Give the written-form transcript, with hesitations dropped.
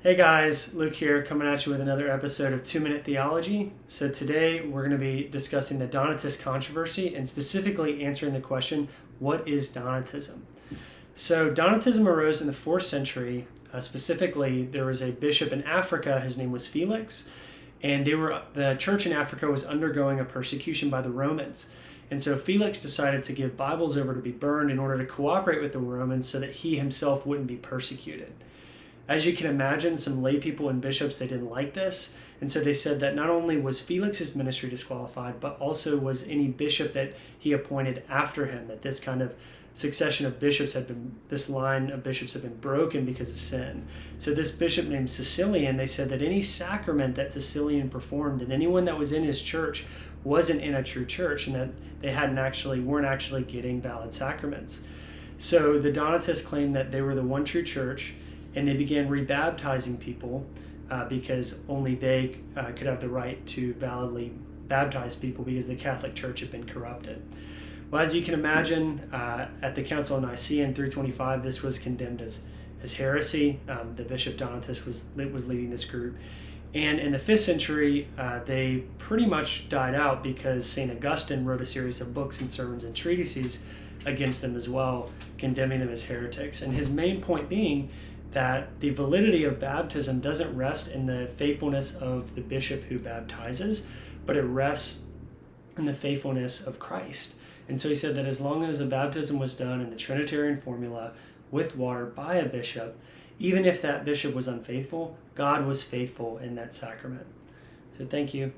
Hey guys, Luke here coming at you with another episode of 2 Minute Theology. So today we're going to be discussing the Donatist controversy and specifically answering the question, what is Donatism? So Donatism arose in the 4th century. Specifically, there was a bishop in Africa, his name was Felix, and the church in Africa was undergoing a persecution by the Romans. And so Felix decided to give Bibles over to be burned in order to cooperate with the Romans so that he himself wouldn't be persecuted. As you can imagine, some lay people and bishops, they didn't like this. And so they said that not only was Felix's ministry disqualified, but also was any bishop that he appointed after him, that this kind of succession of bishops this line of bishops had been broken because of sin. So this bishop named Cecilian, they said that any sacrament that Cecilian performed and anyone that was in his church wasn't in a true church, and that they weren't actually getting valid sacraments. So the Donatists claimed that they were the one true church, and they began rebaptizing people because only they could have the right to validly baptize people because the Catholic Church had been corrupted. Well, as you can imagine, at the Council of Nicaea in 325, this was condemned as heresy. The Bishop Donatist was leading this group. And in the 5th century, they pretty much died out because St. Augustine wrote a series of books and sermons and treatises against them as well, condemning them as heretics. And his main point being that the validity of baptism doesn't rest in the faithfulness of the bishop who baptizes, but it rests in the faithfulness of Christ. And so he said that as long as the baptism was done in the Trinitarian formula with water by a bishop, even if that bishop was unfaithful, God was faithful in that sacrament. So thank you.